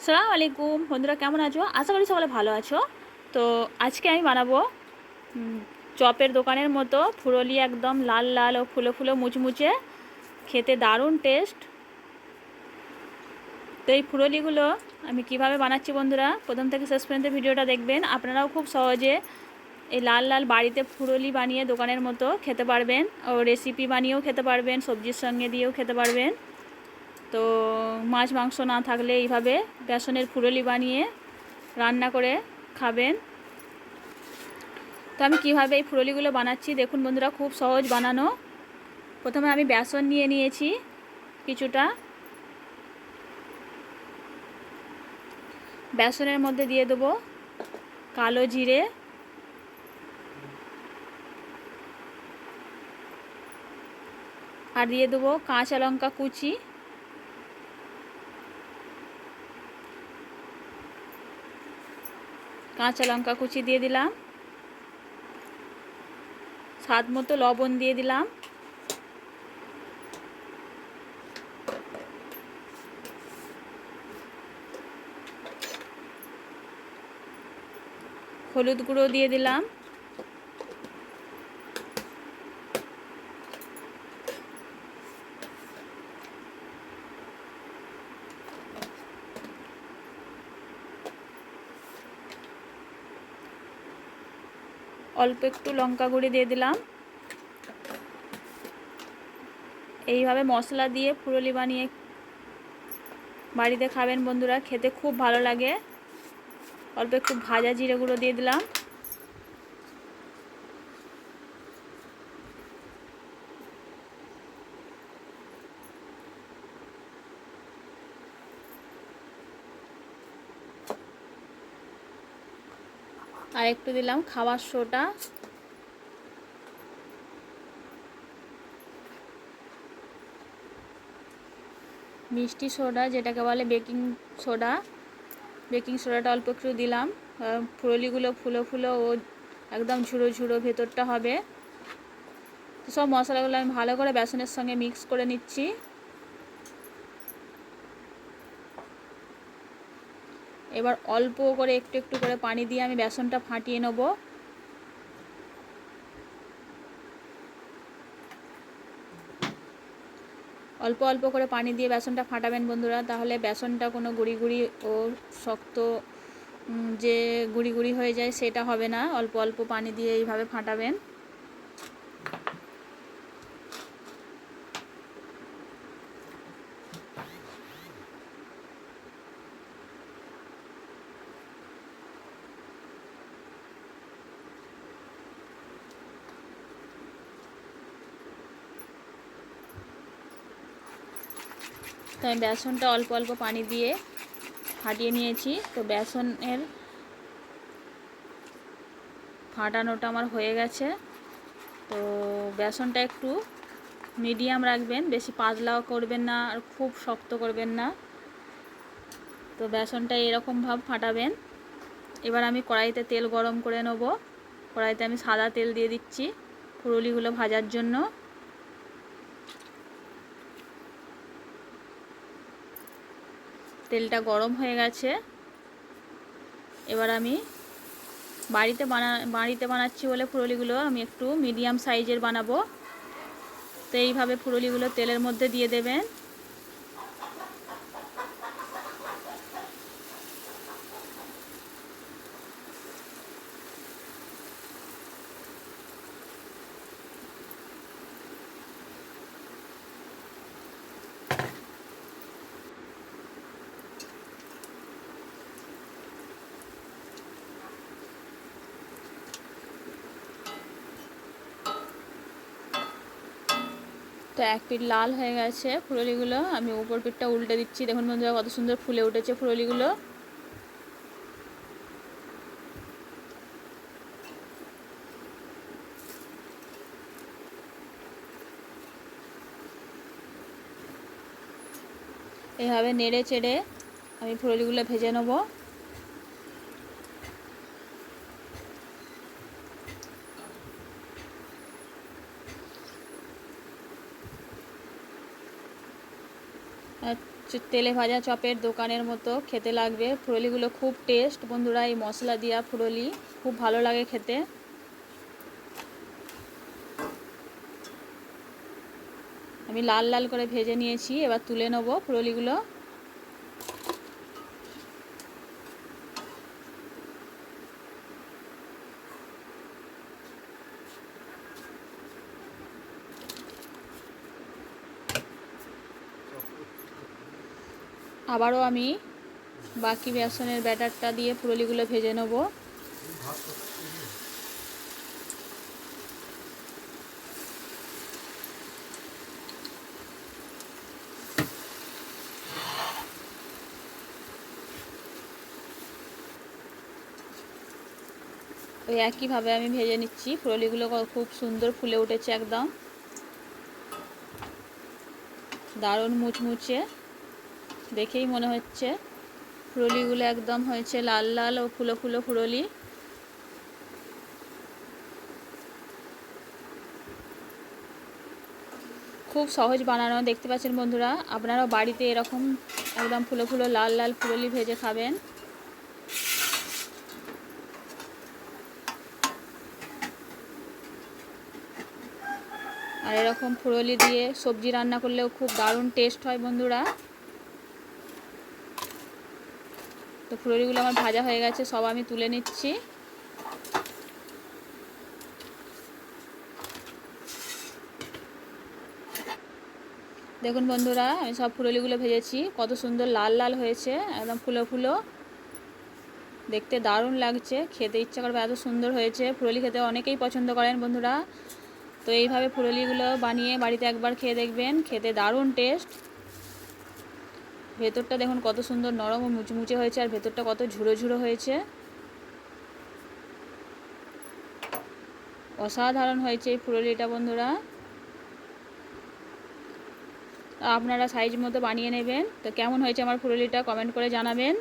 আসসালামু আলাইকুম বন্ধুরা, কেমন আছো? আশা করি সকলে ভালো আছো। তো আজকে আমি বানাবো চপের দোকানের মতো ফুরোলি, একদম লাল লাল ও ফুলো ফুলো মুচমুচে, খেতে দারুণ টেস্ট। তো এই ফুরোলিগুলো আমি কিভাবে বানাচ্ছি বন্ধুরা, প্রথম থেকে শেষ পর্যন্ত ভিডিওটা দেখবেন। আপনারাও খুব সহজে এই লাল লাল বাড়িতে ফুরোলি বানিয়ে দোকানের মতো খেতে পারবেন, ও রেসিপি বানিয়েও খেতে পারবেন, সবজির সঙ্গে দিয়েও খেতে পারবেন। তো মাছ মাংস না থাকলে এইভাবে বেসনের ফুরোলি বানিয়ে রান্না করে খাবেন। তো আমি কিভাবে এই ফুরোলিগুলো বানাচ্ছি দেখুন বন্ধুরা, খুব সহজ বানানো। প্রথমে আমি বেসন নিয়ে নিয়েছি কিছুটা। বেসনের মধ্যে দিয়ে দেবো কালো জিরে, আর দিয়ে দেবো কাঁচা লঙ্কা কুচি, দিয়ে দিলাম। স্বাদ মতো লবণ দিয়ে দিলাম। হলুদ গুঁড়ো দিয়ে দিলাম। অল্প একটু লঙ্কা গুঁড়ি দিয়ে দিলাম। এইভাবে মশলা দিয়ে ফুরোলি বানিয়ে বাড়িতে খাবেন বন্ধুরা, খেতে খুব ভালো লাগে। অল্প একটু ভাজা জিরে গুঁড়ো দিয়ে দিলাম। আর একটু দিলাম খাবার সোডা। মিষ্টি সোডা যেটাকে বলে বেকিং সোডাটা অল্প একটু দিলাম। ফুরোলিগুলো ফুলো ফুলো ও একদম ঝুড়ো ঝুড়ো ভেতরটা হবে। তো সব মশলাগুলো আমি ভালো করে বেসনের সঙ্গে মিক্স করে নিচ্ছি। এবার অল্প করে একটু একটু করে পানি দিয়ে আমি বেসনটা ফাটিয়ে নেব। অল্প অল্প করে পানি দিয়ে বেসনটা ফাটাবেন বন্ধুরা, তাহলে বেসনটা কোনো গুঁড়ি গুঁড়ি ও শক্ত যে গুঁড়ি গুঁড়ি হয়ে যায় সেটা হবে না। অল্প অল্প পানি দিয়ে এইভাবে ফাটাবেন। তো আমি বেসনটা অল্প অল্প পানি দিয়ে ফাটিয়ে নিয়েছি। তো বেসনের ফাটানোটা আমার হয়ে গেছে। তো বেসনটা একটু মিডিয়াম রাখবেন, বেশি পাতলাও করবেন না আর খুব শক্ত করবেন না। তো বেসনটা এরকম ভাব ফাটাবেন। এবার আমি কড়াইতে তেল গরম করে নেব। কড়াইতে আমি সাদা তেল দিয়ে দিচ্ছি ফুরুলিগুলো ভাজার জন্য। তেলটা গরম হয়ে গেছে। এবার আমি বাড়িতে বানাচ্ছি বলে ফুরুলিগুলো আমি একটু মিডিয়াম সাইজের বানাবো। তো এইভাবে ফুরুলিগুলো তেলের মধ্যে দিয়ে দেবেন। তো এক পিঠ লাল হয়ে গেছে ফুরুলিগুলো, আমি উপর পিঠটা উল্টে দিচ্ছি। দেখুন বন্ধুরা কত সুন্দর ফুলে উঠেছে ফুরুলিগুলো। এইভাবে নেড়ে চেড়ে আমি ফুরুলিগুলো ভেজে নেব। তেলে ভাজা চপের দোকানের মতো খেতে লাগবে। ফুরলিগুলো খুব টেস্ট বন্ধুরা, এই মশলা দেওয়া ফুরলি খুব ভালো লাগে খেতে। আমি লাল লাল করে ভেজে নিয়েছি, এবার তুলে নেব ফুরলিগুলো। আবারও আমি বাকি বেসনের ব্যাটারটা দিয়ে ফুরলিগুলো ভেজে নেব। ওই একইভাবে আমি ভেজে নিচ্ছি। ফুরলিগুলো খুব সুন্দর ফুলে উঠেছে, একদম দারুণ মুচমুচে, দেখেই মনে হচ্ছে। ফুরলিগুলো একদম হয়েছে লাল লাল ও ফুলো ফুলো ফুরলি। খুব সহজ বানানো, দেখতে পাচ্ছেন বন্ধুরা। আপনারাও বাড়িতে এরকম একদম ফুলো ফুলো লাল লাল ফুরলি ভেজে খাবেন। আর এরকম ফুরলি দিয়ে সবজি রান্না করলেও খুব দারুণ টেস্ট হয় বন্ধুরা। তো ফুরলিগুলো আমার ভাজা হয়ে গেছে, সব আমি তুলে নিচ্ছি। দেখুন বন্ধুরা, আমি সব ফুরলিগুলো ভেজেছি, কত সুন্দর লাল লাল হয়েছে, একদম ফুলো ফুলো, দেখতে দারুণ লাগছে, খেতে ইচ্ছা করবে, এত সুন্দর হয়েছে। ফুরলি খেতে অনেকেই পছন্দ করেন বন্ধুরা। তো এইভাবে ফুরলিগুলো বানিয়ে বাড়িতে একবার খেয়ে দেখবেন, খেতে দারুণ টেস্ট। ভেতরটা দেখুন কত সুন্দর নরম ও মুচমুচে হয়েছে, আর ভেতরটা কত ঝুড়ো ঝুড়ো হয়েছে, অসাধারণ হয়েছে এই ফুরলিটা বন্ধুরা। আপনারা সাইজ মতো বানিয়ে নেবেন। তো কেমন হয়েছে আমার ফুরলিটা কমেন্ট করে জানাবেন।